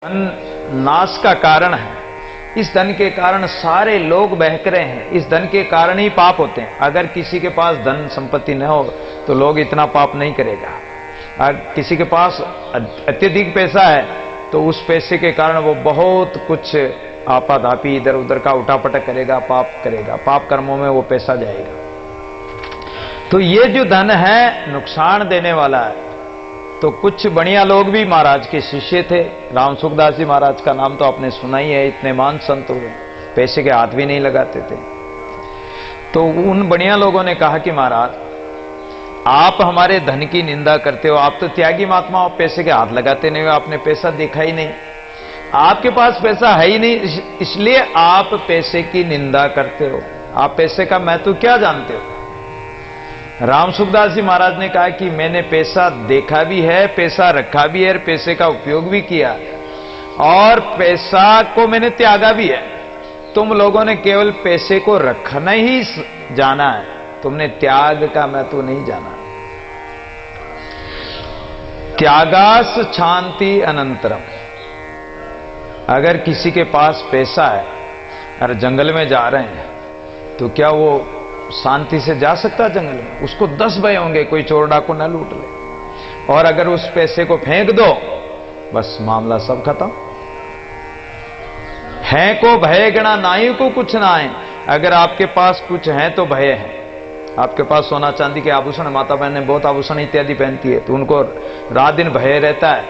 धन नाश का कारण है। इस धन के कारण सारे लोग बहक रहे हैं। इस धन के कारण ही पाप होते हैं। अगर किसी के पास धन संपत्ति न हो तो लोग इतना पाप नहीं करेगा। अगर किसी के पास अत्यधिक पैसा है तो उस पैसे के कारण वो बहुत कुछ आपाधापी इधर उधर का उठापटक करेगा, पाप करेगा, पाप कर्मों में वो पैसा जाएगा। तो ये जो धन है नुकसान देने वाला है। तो कुछ बढ़िया लोग भी महाराज के शिष्य थे। राम सुखदास जी महाराज का नाम तो आपने सुना ही है। इतने महान संत हुए, पैसे के हाथ भी नहीं लगाते थे। तो उन बढ़िया लोगों ने कहा कि महाराज आप हमारे धन की निंदा करते हो, आप तो त्यागी महात्मा हो, पैसे के हाथ लगाते नहीं हो, आपने पैसा देखा ही नहीं, आपके पास पैसा है ही नहीं, इसलिए आप पैसे की निंदा करते हो। आप पैसे का महत्व क्या जानते हो? राम सुखदास जी महाराज ने कहा कि मैंने पैसा देखा भी है, पैसा रखा भी है, पैसे का उपयोग भी किया और पैसा को मैंने त्यागा भी है। तुम लोगों ने केवल पैसे को रखना ही जाना है, तुमने त्याग का महत्व नहीं जाना। त्यागास शांति अनंतरम। अगर किसी के पास पैसा है और जंगल में जा रहे हैं तो क्या वो शांति से जा सकता जंगल में? उसको 10 भय होंगे कोई चोर डाकू न लूट ले। और अगर उस पैसे को फेंक दो बस मामला सब खत्म। है को भय गणा नाई को कुछ ना आए। अगर आपके पास कुछ है तो भय है। आपके पास सोना चांदी के आभूषण, माता बहन ने बहुत आभूषण इत्यादि पहनती है तो उनको रात दिन भय रहता है।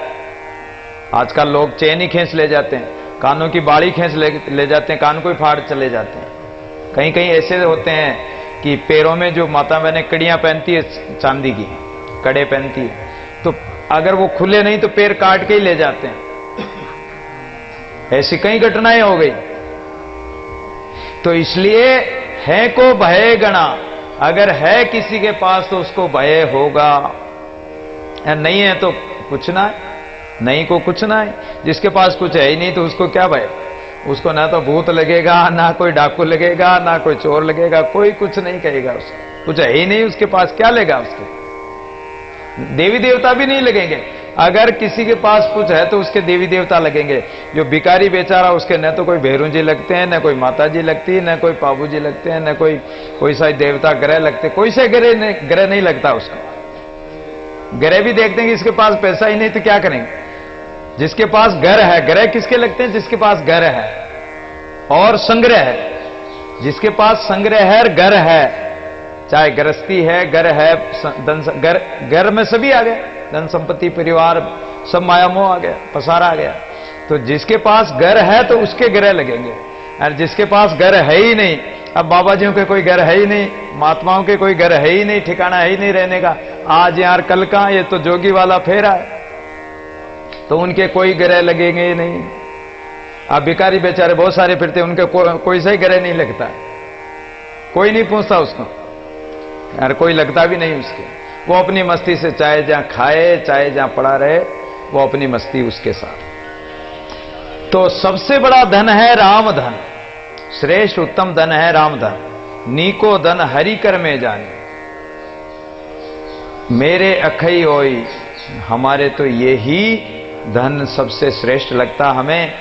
आजकल लोग चेन ही खींच ले जाते हैं, कानों की बाड़ी खींच ले जाते हैं, कान को ही फाड़ चले जाते हैं। कहीं कहीं ऐसे होते हैं कि पैरों में जो माता बहनें कड़ियां पहनती है, चांदी की कड़े पहनती है, तो अगर वो खुले नहीं तो पैर काट के ही ले जाते हैं। ऐसी कई घटनाएं हो गई। तो इसलिए है को भय गणा। अगर है किसी के पास तो उसको भय होगा, नहीं है तो कुछ ना है, नहीं को कुछ ना है। जिसके पास कुछ है ही नहीं तो उसको क्या भय? उसको ना तो भूत लगेगा, ना कोई डाकू लगेगा, ना कोई चोर लगेगा, कोई कुछ नहीं कहेगा। उसको कुछ है ही नहीं, उसके पास क्या लेगा? उसके देवी देवता भी नहीं लगेंगे। अगर किसी के पास कुछ है तो उसके देवी देवता लगेंगे। जो भिखारी बेचारा, उसके न तो कोई भैरू जी लगते हैं, न कोई माता जी लगती है, न कोई पाबू जी लगते हैं, न कोई सा देवता ग्रह लगते, कोई से ग्रह नहीं लगता उसका। ग्रह भी देखते हैं कि इसके पास पैसा ही नहीं तो क्या करेंगे। जिसके पास घर है, ग्रह किसके लगते हैं? जिसके पास घर है और संग्रह है। जिसके पास संग्रह है, घर है, चाहे गृहस्थी है, घर है, घर में सभी आ गए, धन संपत्ति परिवार सब माया मोह आ गया, पसारा आ गया। तो जिसके पास घर है तो उसके ग्रह लगेंगे। और जिसके पास घर है ही नहीं, अब बाबा जियों के कोई घर है ही नहीं, महात्माओं के कोई घर है ही नहीं, ठिकाना है ही नहीं रहने का, आज यार कल का, ये तो जोगी वाला फेरा है, तो उनके कोई ग्रह लगेंगे ही नहीं। अब भिखारी बेचारे बहुत सारे फिरते, उनके कोई सही ग्रह नहीं लगता, कोई नहीं पूछता उसको, यार कोई लगता भी नहीं उसके। वो अपनी मस्ती से चाहे जहां खाए, चाहे जहां पड़ा रहे, वो अपनी मस्ती उसके साथ। तो सबसे बड़ा धन है राम धन। श्रेष्ठ उत्तम धन है राम धन। नीको धन हरि कर में जाने। मेरे अखई होई। हमारे तो ये ही धन सबसे श्रेष्ठ लगता हमें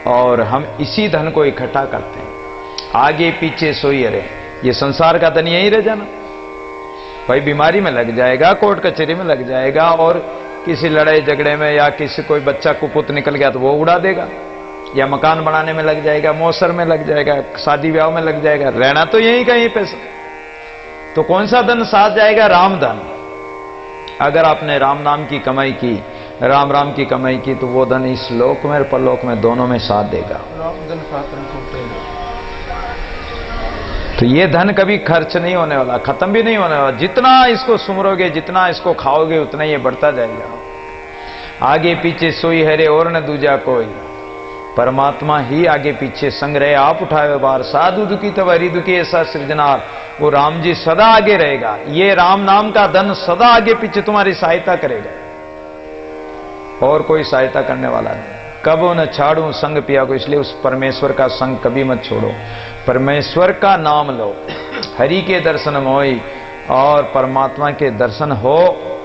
और हम इसी धन को इकट्ठा करते हैं। आगे पीछे सोई अरे, ये संसार का धन यही रह जाना। भाई बीमारी में लग जाएगा, कोर्ट कचहरी में लग जाएगा, और किसी लड़ाई झगड़े में या किसी कोई बच्चा कुपुत निकल गया तो वो उड़ा देगा, या मकान बनाने में लग जाएगा, मौसर में लग जाएगा, शादी ब्याह में लग जाएगा। रहना तो यही का ही पैसा। तो कौन सा धन साथ जाएगा? राम धन। अगर आपने राम नाम की कमाई की, राम राम की कमाई की, तो वो धन इस लोक में और परलोक में दोनों में साथ देगा। तो ये धन कभी खर्च नहीं होने वाला, खत्म भी नहीं होने वाला। जितना इसको सुमरोगे, जितना इसको खाओगे, उतना ये बढ़ता जाएगा। आगे पीछे सोई हरे और न दूजा कोई। परमात्मा ही आगे पीछे संग रहे, आप उठावे बार। साधु दुखी तब हरि दुखी ऐसा सृजनार। वो राम जी सदा आगे रहेगा। ये राम नाम का धन सदा आगे पीछे तुम्हारी सहायता करेगा, और कोई सहायता करने वाला नहीं। कबो न छाड़ू संग पिया को। इसलिए उस परमेश्वर का संग कभी मत छोड़ो। परमेश्वर का नाम लो, हरि के दर्शन मोई, और परमात्मा के दर्शन हो,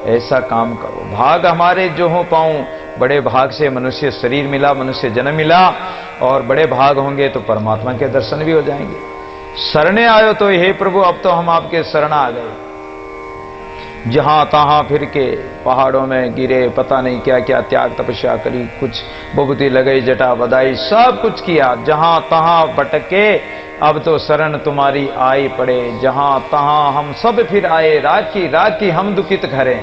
ऐसा काम करो। भाग हमारे जो हो पाऊं, बड़े भाग से मनुष्य शरीर मिला, मनुष्य जन्म मिला, और बड़े भाग होंगे तो परमात्मा के दर्शन भी हो जाएंगे। शरणे आयो तो हे प्रभु अब तो हम आपके शरण आ गए। जहां तहां फिर के पहाड़ों में गिरे, पता नहीं क्या क्या त्याग तपस्या करी, कुछ बबूती लगाई, जटा बधाई, सब कुछ किया, जहां तहां भटके, अब तो शरण तुम्हारी आई पड़े। जहां तहां हम सब फिर आए, राखी हम दुखित घरे,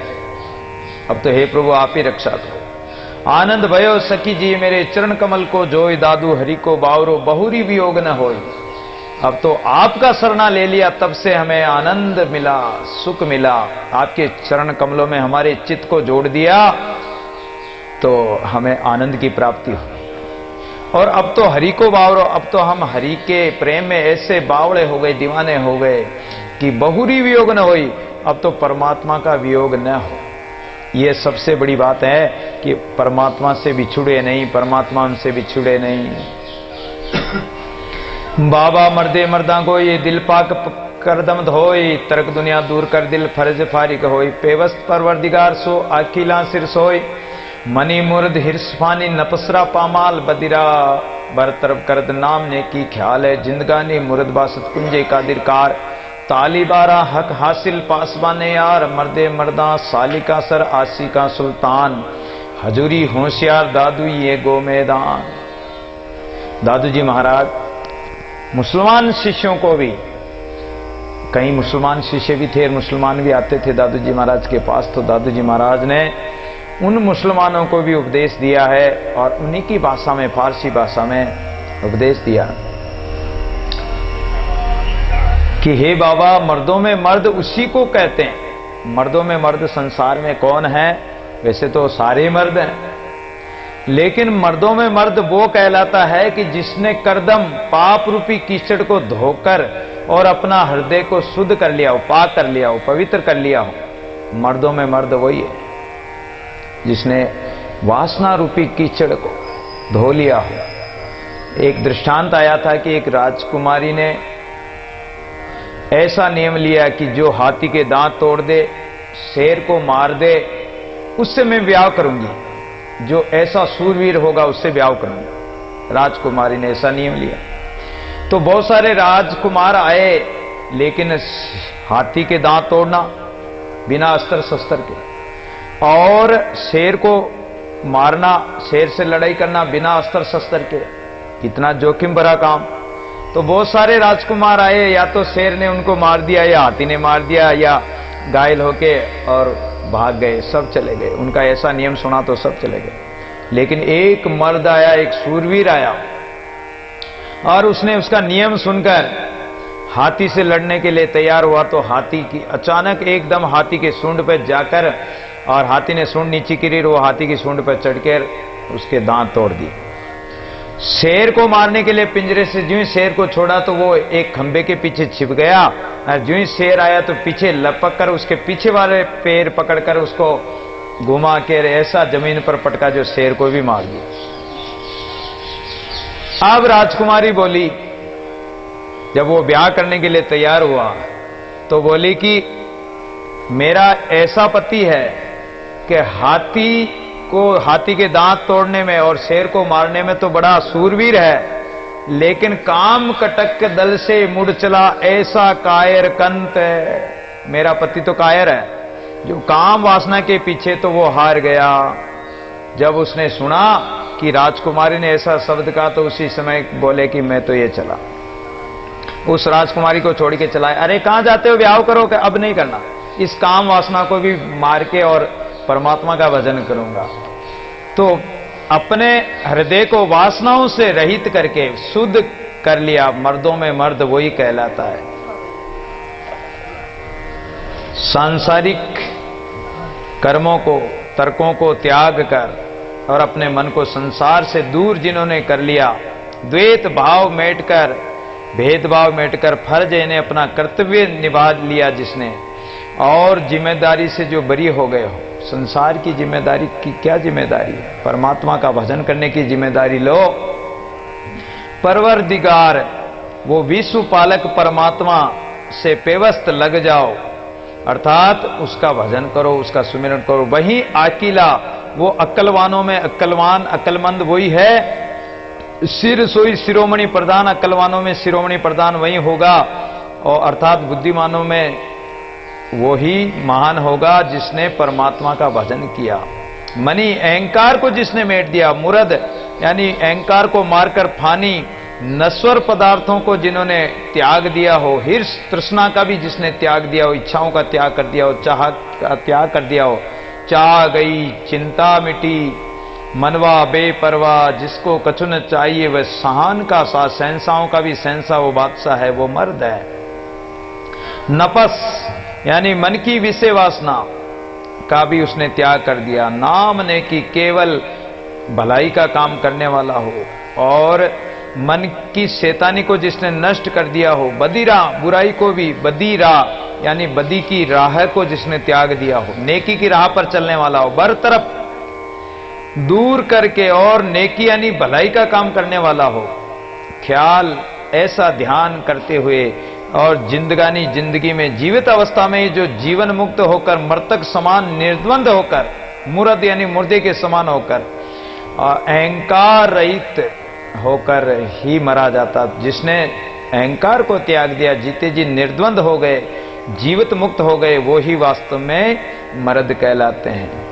अब तो हे प्रभु आप ही रक्षा करो। आनंद भयो सखी जी मेरे चरण कमल को जोई, दादू हरि को बावरो बहुरी वियोग न होई। अब तो आपका शरणा ले लिया, तब से हमें आनंद मिला, सुख मिला। आपके चरण कमलों में हमारे चित्त को जोड़ दिया तो हमें आनंद की प्राप्ति हुई। और अब तो हरि को बावरो, अब तो हम हरि के प्रेम में ऐसे बावड़े हो गए, दीवाने हो गए कि बहुरी वियोग न होई, अब तो परमात्मा का वियोग न हो। यह सबसे बड़ी बात है कि परमात्मा से बिछुड़े नहीं, परमात्मा हमसे बिछुड़े नहीं। बाबा मर्दे मर्दा को ये दिल पाक करदम धोई, तर्क दुनिया दूर कर दिल फर्ज फारिक होई। पेवस्त परवरदिगार सो अखिला सिर सोई, मनी मुर्द हिरसफानी नपसरा पामाल बदिरा। बरतरफ करद नाम ने की ख्याल है, जिंदगानी मुर्द बासत कुंजे का दिरकार। ताली बारा हक हासिल पासबाने यार, मर्दे मर्दा सालिका सर आसी का सुल्तान। हजूरी होशियार दादू ये गो मैदान। दादू जी महाराज मुसलमान शिष्यों को भी, कई मुसलमान शिष्य भी थे, मुसलमान भी आते थे दादू जी महाराज के पास, तो दादू जी महाराज ने उन मुसलमानों को भी उपदेश दिया है और उन्हीं की भाषा में, फारसी भाषा में उपदेश दिया कि हे बाबा, मर्दों में मर्द उसी को कहते हैं। मर्दों में मर्द संसार में कौन है? वैसे तो सारे मर्द हैं, लेकिन मर्दों में मर्द वो कहलाता है कि जिसने करदम पाप रूपी कीचड़ को धोकर और अपना हृदय को शुद्ध कर लिया हो, पाक कर लिया हो, पवित्र कर लिया हो। मर्दों में मर्द वही है जिसने वासना रूपी कीचड़ को धो लिया हो। एक दृष्टांत आया था कि एक राजकुमारी ने ऐसा नियम लिया कि जो हाथी के दांत तोड़ दे, शेर को मार दे, उससे मैं ब्याह करूंगी, जो ऐसा सूरवीर होगा उससे ब्याह करूंगा। राजकुमारी ने ऐसा नियम लिया। तो बहुत सारे राजकुमार आए, लेकिन हाथी के दांत तोड़ना बिना अस्त्र शस्त्र के, और शेर को मारना, शेर से लड़ाई करना बिना अस्त्र शस्त्र के, कितना जोखिम भरा काम। तो बहुत सारे राजकुमार आए, या तो शेर ने उनको मार दिया, या हाथी ने मार दिया, या घायल होके और भाग गए, सब चले गए। उनका ऐसा नियम सुना तो सब चले गए। लेकिन एक मर्द आया, एक शूरवीर आया, और उसने उसका नियम सुनकर हाथी से लड़ने के लिए तैयार हुआ। तो हाथी की अचानक एकदम हाथी के सूंड पर जाकर, और हाथी ने सूंड नीचे गिरी, वो हाथी की सूंड पर चढ़कर उसके दांत तोड़ दिए। शेर को मारने के लिए पिंजरे से ज्यों शेर को छोड़ा तो वो एक खंबे के पीछे छिप गया, और ज्यों शेर आया तो पीछे लपक कर उसके पीछे वाले पैर पकड़कर उसको घुमा के ऐसा जमीन पर पटका जो शेर को भी मार दिया। अब राजकुमारी बोली, जब वो ब्याह करने के लिए तैयार हुआ तो बोली कि मेरा ऐसा पति है कि हाथी के दांत तोड़ने में और शेर को मारने में तो बड़ा सूरवीर है, लेकिन काम कटक के दल से मुड़ चला ऐसा कायर कंत है। मेरा पति तो कायर है, जो काम वासना के पीछे, तो वो हार गया। जब उसने सुना कि राजकुमारी ने ऐसा शब्द कहा तो उसी समय बोले कि मैं तो ये चला, उस राजकुमारी को छोड़ के चला। अरे कहां जाते हो, ब्याह करो, अब नहीं करना, इस काम वासना को भी मार के और परमात्मा का भजन करूंगा। तो अपने हृदय को वासनाओं से रहित करके शुद्ध कर लिया। मर्दों में मर्द वही कहलाता है। सांसारिक कर्मों को, तर्कों को त्याग कर और अपने मन को संसार से दूर जिन्होंने कर लिया, द्वैत भाव मेटकर, भेदभाव मेटकर, फर्ज इन्हें अपना कर्तव्य निभा लिया जिसने, और जिम्मेदारी से जो बरी हो गए हो। संसार की जिम्मेदारी की क्या जिम्मेदारी है? परमात्मा का भजन करने की जिम्मेदारी लो। परवरदिगार, वो विश्व पालक परमात्मा से पेवस्त लग जाओ, अर्थात उसका भजन करो, उसका सुमिरन करो। वही अकेला वो अक्लवानों में अक्लवान, अक्लमंद वही है। सिर सोई शिरोमणि प्रधान, अक्लवानों में शिरोमणि प्रधान वही होगा, और अर्थात बुद्धिमानों में वही महान होगा जिसने परमात्मा का भजन किया। मनी, अहंकार को जिसने मेट दिया, मुरद यानी अहंकार को मारकर फानी, नश्वर पदार्थों को जिन्होंने त्याग दिया हो, हिर्ष तृष्णा का भी जिसने त्याग दिया हो, इच्छाओं का त्याग कर दिया हो, चाह का त्याग कर दिया हो, चाह गई चिंता मिटी, मनवा बेपरवाह, जिसको कछु न चाहिए वह सहान का सा, सहनसाओं का भी सहनसा वो बादशाह है, वो मर्द है। नपस यानी मन की विषय वासना का भी उसने त्याग कर दिया। नाम ने कि केवल भलाई का काम करने वाला हो, और मन की शैतानी को जिसने नष्ट कर दिया हो। बदीरा, बुराई को भी, बदीरा यानी बदी की राह को जिसने त्याग दिया हो, नेकी की राह पर चलने वाला हो। बरतरफ दूर करके, और नेकी यानी भलाई का काम करने वाला हो। ख्याल ऐसा ध्यान करते हुए, और जिंदगानी जिंदगी में जीवित अवस्था में जो जीवन मुक्त होकर, मृतक समान निर्द्वंद होकर, मुर्द यानी मुर्दे के समान होकर, और अहंकार रहित होकर ही मरा जाता। जिसने अहंकार को त्याग दिया, जीते जी निर्द्वंद हो गए, जीवित मुक्त हो गए, वो ही वास्तव में मर्द कहलाते हैं।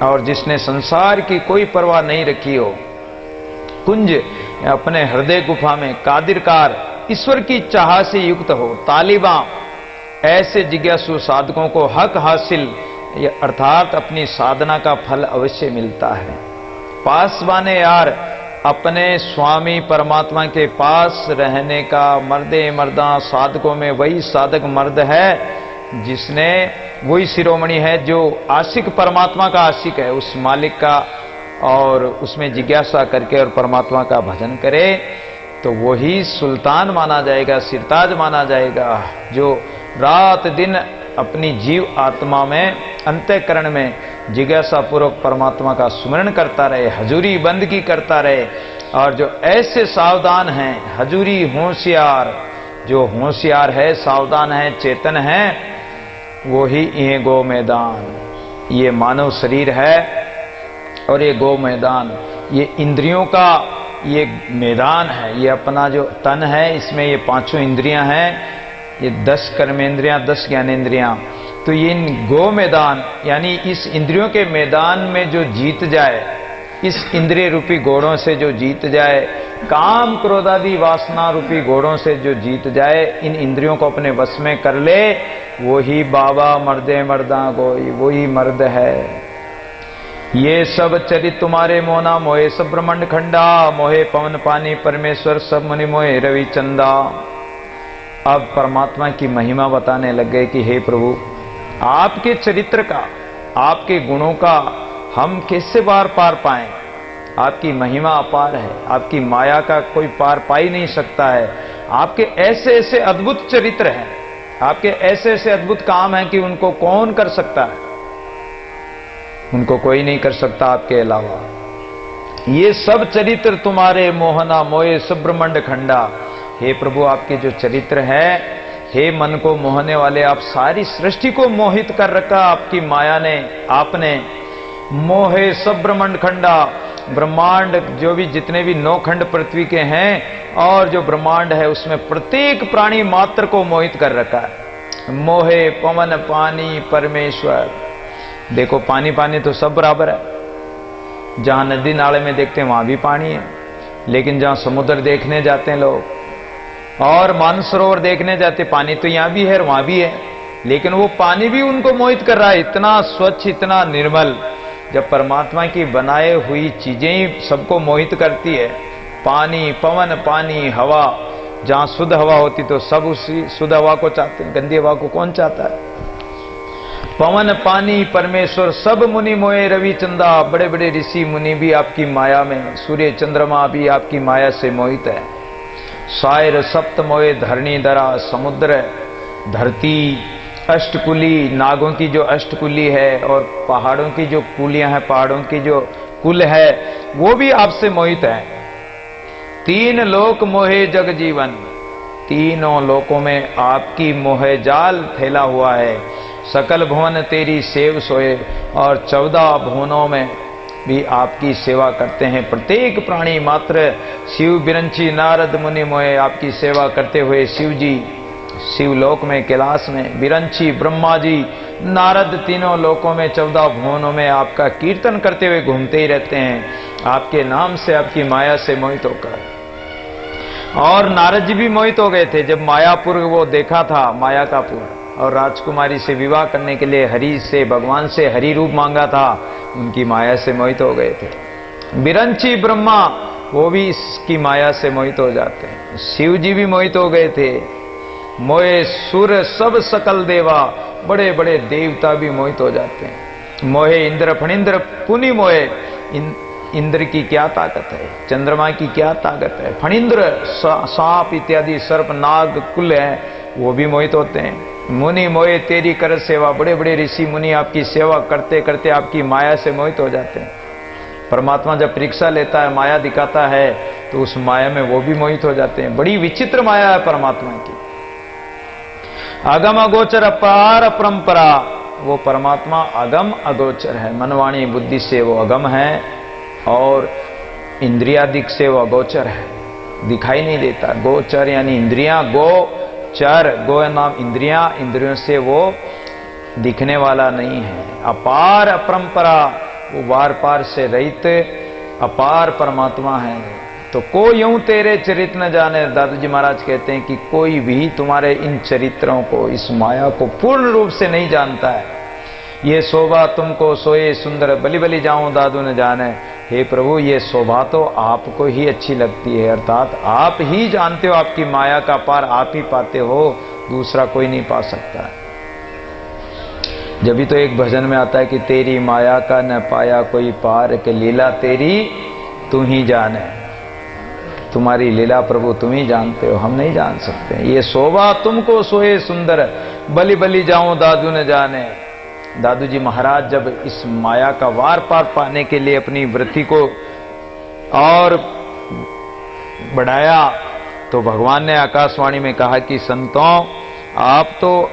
और जिसने संसार की कोई परवाह नहीं रखी हो, कुंज अपने हृदय गुफा में कादिरकार ईश्वर की चाह से युक्त हो। तालिबा, ऐसे जिज्ञासु साधकों को हक हासिल अर्थात अपनी साधना का फल अवश्य मिलता है। पासवाने यार, अपने स्वामी परमात्मा के पास रहने का मर्दे मर्दा साधकों में वही साधक मर्द है जिसने, वही शिरोमणि है जो आशिक, परमात्मा का आशिक है, उस मालिक का, और उसमें जिज्ञासा करके और परमात्मा का भजन करे तो वही सुल्तान माना जाएगा, सिरताज माना जाएगा, जो रात दिन अपनी जीव आत्मा में, अंतःकरण में जिज्ञासा पूर्वक परमात्मा का स्मरण करता रहे, हजूरी बंदगी करता रहे। और जो ऐसे सावधान हैं, हजूरी होशियार, जो होशियार है, सावधान है, चेतन है, वो ही ये गो मैदान, ये मानव शरीर है और ये गो मैदान, ये इंद्रियों का ये मैदान है। ये अपना जो तन है, इसमें ये पांचों इंद्रियां हैं, ये 10 कर्मेंद्रियां, 10 ज्ञानेंद्रियां। तो ये गो मैदान यानी इस इंद्रियों के मैदान में जो जीत जाए, इस इंद्रिय रूपी घोड़ों से जो जीत जाए, काम क्रोधादि वासना रूपी घोड़ों से जो जीत जाए, इन इंद्रियों को अपने वश में कर ले, वही बाबा मर्दे मर्दा गोई, वही मर्द है। ये सब चरित तुम्हारे मोना, मोहे सब ब्रह्मांड खंडा, मोहे पवन पानी परमेश्वर सब मुनि मोहे रवि चंदा। अब परमात्मा की महिमा बताने लग गए कि हे प्रभु, आपके चरित्र का, आपके गुणों का हम कैसे बार पार पाएं। आपकी महिमा अपार है, आपकी माया का कोई पार पा ही नहीं सकता है। आपके ऐसे ऐसे अद्भुत चरित्र हैं, आपके ऐसे ऐसे अद्भुत काम हैं कि उनको कौन कर सकता है, उनको कोई नहीं कर सकता आपके अलावा। ये सब चरित्र तुम्हारे मोहना मोहे सुब्रमंड खंडा। हे प्रभु, आपके जो चरित्र है, हे मन को मोहने वाले, आप सारी सृष्टि को मोहित कर रखा आपकी माया ने, आपने। मोहे सब ब्रह्मांड खंडा, ब्रह्मांड जो भी जितने भी 9 खंड पृथ्वी के हैं, और जो ब्रह्मांड है उसमें प्रत्येक प्राणी मात्र को मोहित कर रखा है। मोहे पवन पानी परमेश्वर। देखो पानी पानी तो सब बराबर है, जहां नदी नाले में देखते हैं वहां भी पानी है, लेकिन जहां समुद्र देखने जाते हैं लोग और मानसरोवर देखने जाते, पानी तो यहां भी है और वहां भी है, लेकिन वो पानी भी उनको मोहित कर रहा है, इतना स्वच्छ, इतना निर्मल। जब परमात्मा की बनाए हुई चीजें ही सबको मोहित करती है, पानी, पवन पानी, हवा, जहां शुद्ध हवा होती तो सब उसी शुद्ध हवा को चाहते हैं, गंदी हवा को कौन चाहता है। पवन पानी परमेश्वर सब मुनि मोहे रवि चंदा। बड़े बड़े ऋषि मुनि भी आपकी माया में, सूर्य चंद्रमा भी आपकी माया से मोहित है। सायर सप्त मोहे धरणी धरा, समुद्र, धरती, अष्टकुली, नागों की जो अष्टकुली है और पहाड़ों की जो कुलियां हैं, पहाड़ों की जो कुल है, वो भी आपसे मोहित है। 3 लोक मोहे जग जीवन, तीनों लोकों में आपकी मोहे जाल फैला हुआ है। सकल भुवन तेरी सेव सोए, और 14 भुवनों में भी आपकी सेवा करते हैं। प्रत्येक प्राणी मात्र शिव बिरंची नारद मुनि मोए आपकी सेवा करते हुए शिव जी शिवलोक में कैलाश में, बिरंची ब्रह्मा जी नारद तीनों लोकों में 14 भुवनों में आपका कीर्तन करते हुए घूमते ही रहते हैं आपके नाम से, आपकी माया से मोहित होकर। और नारद जी भी मोहित हो गए थे जब मायापुर वो देखा था, माया का पुर, और राजकुमारी से विवाह करने के लिए हरि से, भगवान से हरि रूप मांगा था, उनकी माया से मोहित हो गए थे। बिरंची ब्रह्मा वो भी इसकी माया से मोहित हो जाते हैं। शिव जी भी मोहित हो गए थे। मोहे सुर सब सकल देवा, बड़े बड़े देवता भी मोहित हो जाते हैं। मोहे इंद्र फणिंद्र पुनि मोहे, इंद्र की क्या ताकत है, चंद्रमा की क्या ताकत है, फणिंद्र सांप इत्यादि सर्प नाग कुल है वो भी मोहित होते हैं। मुनि मोहे तेरी कर सेवा, बड़े बड़े ऋषि मुनि आपकी सेवा करते करते आपकी माया से मोहित हो जाते हैं। परमात्मा जब परीक्षा लेता है, माया दिखाता है, तो उस माया में वो भी मोहित हो जाते हैं। बड़ी विचित्र माया है परमात्मा की। अगम अगोचर अपार परंपरा, वो परमात्मा अगम अगोचर है, मनवाणी बुद्धि से वो अगम है और इंद्रियादिक से वो अगोचर है, दिखाई नहीं देता। गोचर यानी इंद्रियां, गोचर गो नाम इंद्रियां, इंद्रियों से वो दिखने वाला नहीं है। अपार अपरंपरा, वो वार पार से रहित अपार परमात्मा है। तो कोई यूं तेरे चरित्र न जाने, दादू जी महाराज कहते हैं कि कोई भी तुम्हारे इन चरित्रों को, इस माया को पूर्ण रूप से नहीं जानता है। ये शोभा तुमको सोए सुंदर, बलि बलि जाऊं दादू न जाने। हे प्रभु, ये शोभा तो आपको ही अच्छी लगती है, अर्थात आप ही जानते हो, आपकी माया का पार आप ही पाते हो, दूसरा कोई नहीं पा सकता है। जब भी तो एक भजन में आता है कि तेरी माया का न पाया कोई पार, के लीला तेरी तू ही जाने। तुम्हारी लीला प्रभु तुम ही जानते हो, हम नहीं जान सकते। ये शोभा तुमको सोए सुंदर, बलि बलि जाऊं दादू न जाने। दादू जी महाराज जब इस माया का वार पार पाने के लिए अपनी वृत्ति को और बढ़ाया, तो भगवान ने आकाशवाणी में कहा कि संतों, आप तो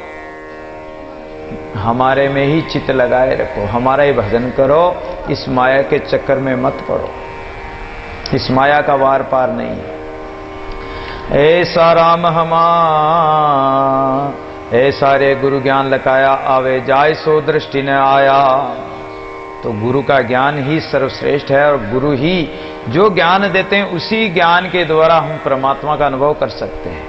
हमारे में ही चित्त लगाए रखो, हमारा ही भजन करो, इस माया के चक्कर में मत पड़ो, इस माया का वार पार नहीं। ऐसा राम हमा, ऐसा रे गुरु ज्ञान लकाया, आवे जाय सो दृष्टि न आया। तो गुरु का ज्ञान ही सर्वश्रेष्ठ है, और गुरु ही जो ज्ञान देते हैं, उसी ज्ञान के द्वारा हम परमात्मा का अनुभव कर सकते हैं।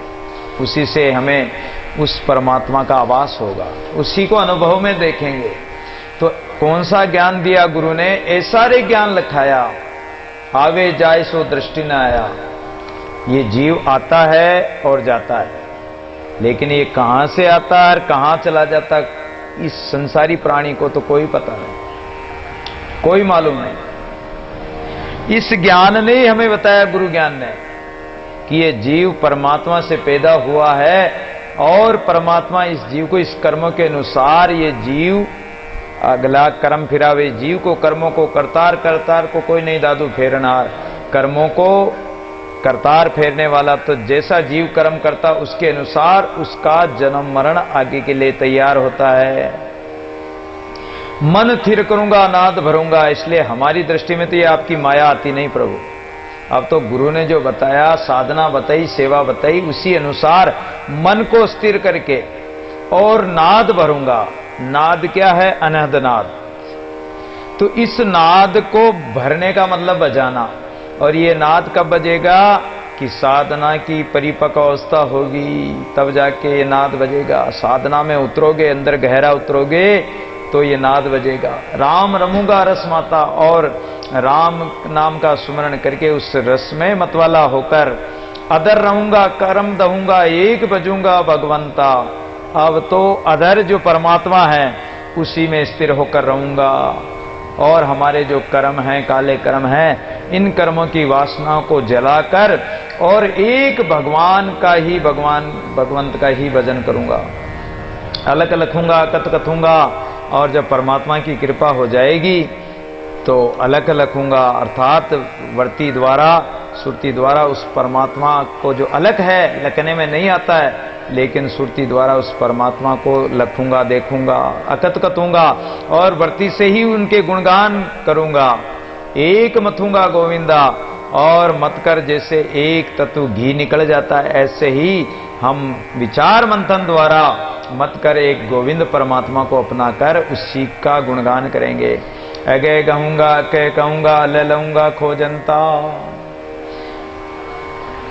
उसी से हमें उस परमात्मा का आभास होगा, उसी को अनुभव में देखेंगे। तो कौन सा ज्ञान दिया गुरु ने? ऐसा रे ज्ञान लखाया, आवे जाए सो दृष्टि न आया। ये जीव आता है और जाता है, लेकिन ये कहां से आता है और कहां चला जाता है, इस संसारी प्राणी को तो कोई पता नहीं, कोई मालूम नहीं। इस ज्ञान ने ही हमें बताया, गुरु ज्ञान ने, कि ये जीव परमात्मा से पैदा हुआ है, और परमात्मा इस जीव को इस कर्मों के अनुसार, ये जीव अगला कर्म फिरावे, जीव को कर्मों को करतार, करतार को कोई नहीं दादू फेरनार, कर्मों को करतार फेरने वाला। तो जैसा जीव कर्म करता उसके अनुसार उसका जन्म मरण आगे के लिए तैयार होता है। मन थिर करूंगा नाद भरूंगा, इसलिए हमारी दृष्टि में तो ये आपकी माया आती नहीं प्रभु। अब तो गुरु ने जो बताया, साधना बताई, सेवा बताई, उसी अनुसार मन को स्थिर करके और नाद भरूंगा। नाद क्या है? अनहद नाद। तो इस नाद को भरने का मतलब बजाना, और ये नाद कब बजेगा? कि साधना की परिपक्व अवस्था होगी, तब जाके ये नाद बजेगा। साधना में उतरोगे, अंदर गहरा उतरोगे, तो ये नाद बजेगा। राम रमूंगा रस माता, और राम नाम का स्मरण करके उस रस में मतवाला होकर अधर रहूंगा, कर्म दहूंगा, एक बजूंगा भगवंता। अब तो अधर जो परमात्मा है उसी में स्थिर होकर रहूंगा, और हमारे जो कर्म हैं, काले कर्म हैं, इन कर्मों की वासनाओं को जलाकर और एक भगवान का ही, भगवंत का ही भजन करूंगा। अलग लखूंगा, कत कथूंगा, और जब परमात्मा की कृपा हो जाएगी तो अलग लखूंगा, अर्थात वर्ती द्वारा, सुरती द्वारा उस परमात्मा को जो अलग है, लखने में नहीं आता है, लेकिन सुरती द्वारा उस परमात्मा को लखूंगा, देखूंगा, अकत कतूंगा, और वर्ती से ही उनके गुणगान करूंगा। एक मथूंगा गोविंदा, और मत कर जैसे एक तत्व घी निकल जाता है, ऐसे ही हम विचार मंथन द्वारा मत कर एक गोविंद परमात्मा को अपना कर उसी का गुणगान करेंगे। अगे कहूंगा के कहूंगा ले लूंगा खोजनता।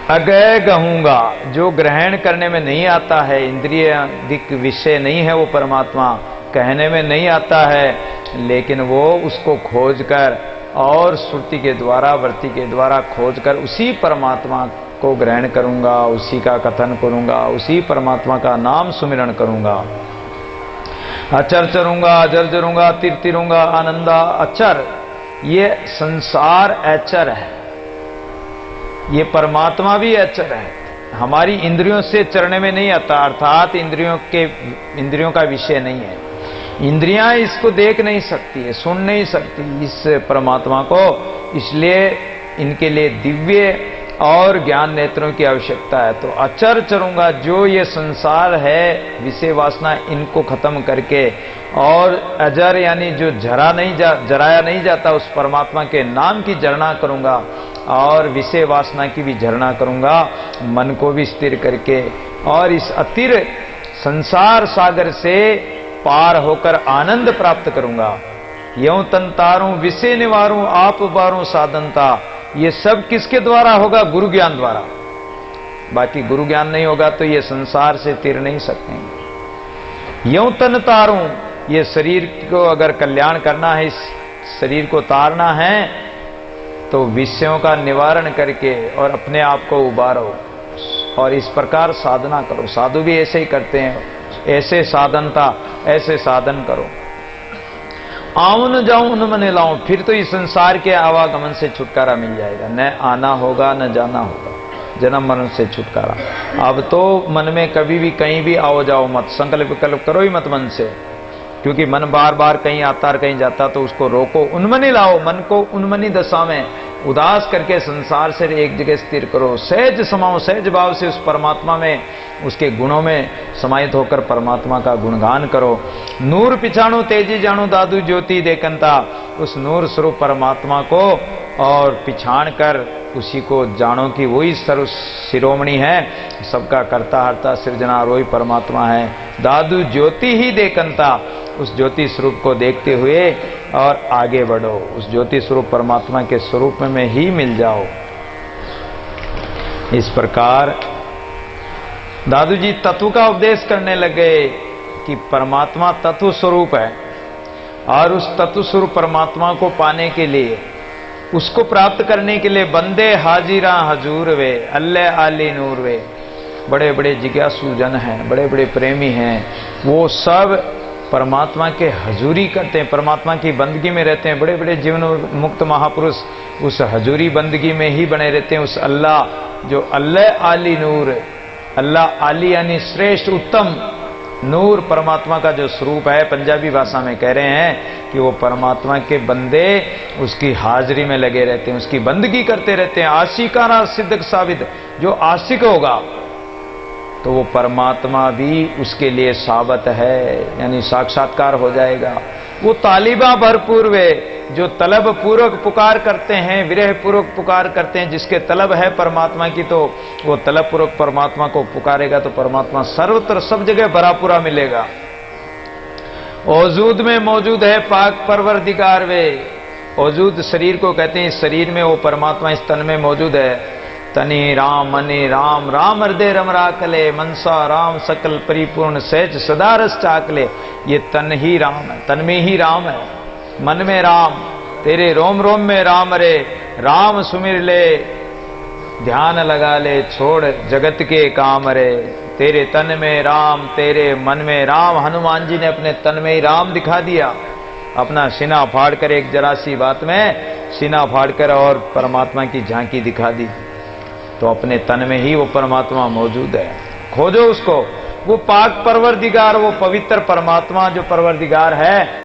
अगय कहूंगा, जो ग्रहण करने में नहीं आता है, इंद्रिय दिक विषय नहीं है वो परमात्मा, कहने में नहीं आता है, लेकिन वो उसको खोज कर और श्रुति के द्वारा वृत्ति के द्वारा खोज कर उसी परमात्मा को ग्रहण करूंगा, उसी का कथन करूंगा, उसी परमात्मा का नाम सुमिरन करूंगा। अचर चरूंगा, अजर जरूंगा, तिर तिरूंगा, आनंदा। अचर, ये संसार अचर है, ये परमात्मा भी अचर है, हमारी इंद्रियों से चरने में नहीं आता, अर्थात इंद्रियों का विषय नहीं है। इंद्रियां इसको देख नहीं सकती है, सुन नहीं सकती इस परमात्मा को, इसलिए इनके लिए दिव्य और ज्ञान नेत्रों की आवश्यकता है। तो अचर चरूंगा, जो ये संसार है विषय वासना इनको खत्म करके, और अजर यानी जो जराया नहीं जाता उस परमात्मा के नाम की जरना करूंगा, और विषय वासना की भी जरना करूंगा, मन को भी स्थिर करके, और इस अतिर संसार सागर से पार होकर आनंद प्राप्त करूंगा। यों तन तारूं विषय निवारूं आप उबारूं साधनता। ये सब किसके द्वारा होगा? गुरु ज्ञान द्वारा। बाकी गुरु ज्ञान नहीं होगा तो ये संसार से तिर नहीं सकते। यों तन तारूं, ये शरीर को अगर कल्याण करना है, इस शरीर को तारना है, तो विषयों का निवारण करके और अपने आप को उबारो, और इस प्रकार साधना करो। साधु भी ऐसे ही करते हैं, ऐसे साधनता, ऐसे साधन करो। आऊं न जाऊं न मन लाऊं, फिर तो इस संसार के आवागमन से छुटकारा मिल जाएगा, न आना होगा न जाना होगा, जन्म मरण से छुटकारा। अब तो मन में कभी भी कहीं भी आओ जाओ मत, संकल्प विकल्प करो ही मत मन से, क्योंकि मन बार बार कहीं आता और कहीं जाता, तो उसको रोको, उन्मनी लाओ, मन को उन्मनी दशा में उदास करके संसार से एक जगह स्थिर करो। सहज समाओ, सहज भाव से उस परमात्मा में, उसके गुणों में समाहित होकर परमात्मा का गुणगान करो। नूर पिछाणु तेजी जाणु दादू ज्योति देखंता, उस नूर स्वरूप परमात्मा को और पिछाण कर उसी को जानो कि वही सर्व शिरोमणि है, सबका कर्ता हर्ता सृजना वही परमात्मा है। दादू ज्योति ही देखंता, उस ज्योति स्वरूप को देखते हुए और आगे बढ़ो, उस ज्योति स्वरूप परमात्मा के स्वरूप में ही मिल जाओ। इस प्रकार दादू जी तत्व का उपदेश करने लगे कि परमात्मा तत्व स्वरूप है, और उस तत्व स्वरूप परमात्मा को पाने के लिए, उसको प्राप्त करने के लिए बंदे हाजिरा हजूर वे, अल्लाह आली नूर वे, बड़े बड़े जिज्ञासु जन हैं, बड़े बड़े प्रेमी हैं, वो सब परमात्मा के हजूरी करते हैं, परमात्मा की बंदगी में रहते हैं। बड़े बड़े जीवन मुक्त महापुरुष उस हजूरी बंदगी में ही बने रहते हैं। उस अल्लाह जो अल्लाह आली नूर, अल्लाह आली यानी श्रेष्ठ उत्तम, नूर परमात्मा का जो स्वरूप है, पंजाबी भाषा में कह रहे हैं कि वो परमात्मा के बंदे उसकी हाजिरी में लगे रहते हैं, उसकी बंदगी करते रहते हैं। आशिकाना सिद्धक साबित, जो आशिक होगा तो वो परमात्मा भी उसके लिए साबत है, यानी साक्षात्कार हो जाएगा। वो तालिबा भरपूर वे, जो तलब पूर्वक पुकार करते हैं, विरह पूर्वक पुकार करते हैं, जिसके तलब है परमात्मा की, तो वो तलब पूर्वक परमात्मा को पुकारेगा तो परमात्मा सर्वत्र सब जगह भरा पूरा मिलेगा। औजूद में मौजूद है पाक परवरदिगार वे, औजूद शरीर को कहते हैं, इस शरीर में वो परमात्मा इस तन में मौजूद है। तनि राम मनि राम, राम हृदय रम राखले, मनसा राम सकल परिपूर्ण सहज सदा रस चाकले। ये तन ही राम है, तन में ही राम है, मन में राम, तेरे रोम रोम में राम रे, राम सुमिर ले ध्यान लगा ले, छोड़ जगत के काम रे। तेरे तन में राम, तेरे मन में राम। हनुमान जी ने अपने तन में ही राम दिखा दिया, अपना सीना फाड़ कर, एक जरा सी बात में सीना फाड़ कर और परमात्मा की झांकी दिखा दी। तो अपने तन में ही वो परमात्मा मौजूद है, खोजो उसको। वो पाक परवरदिगार, वो पवित्र परमात्मा जो परवरदिगार है,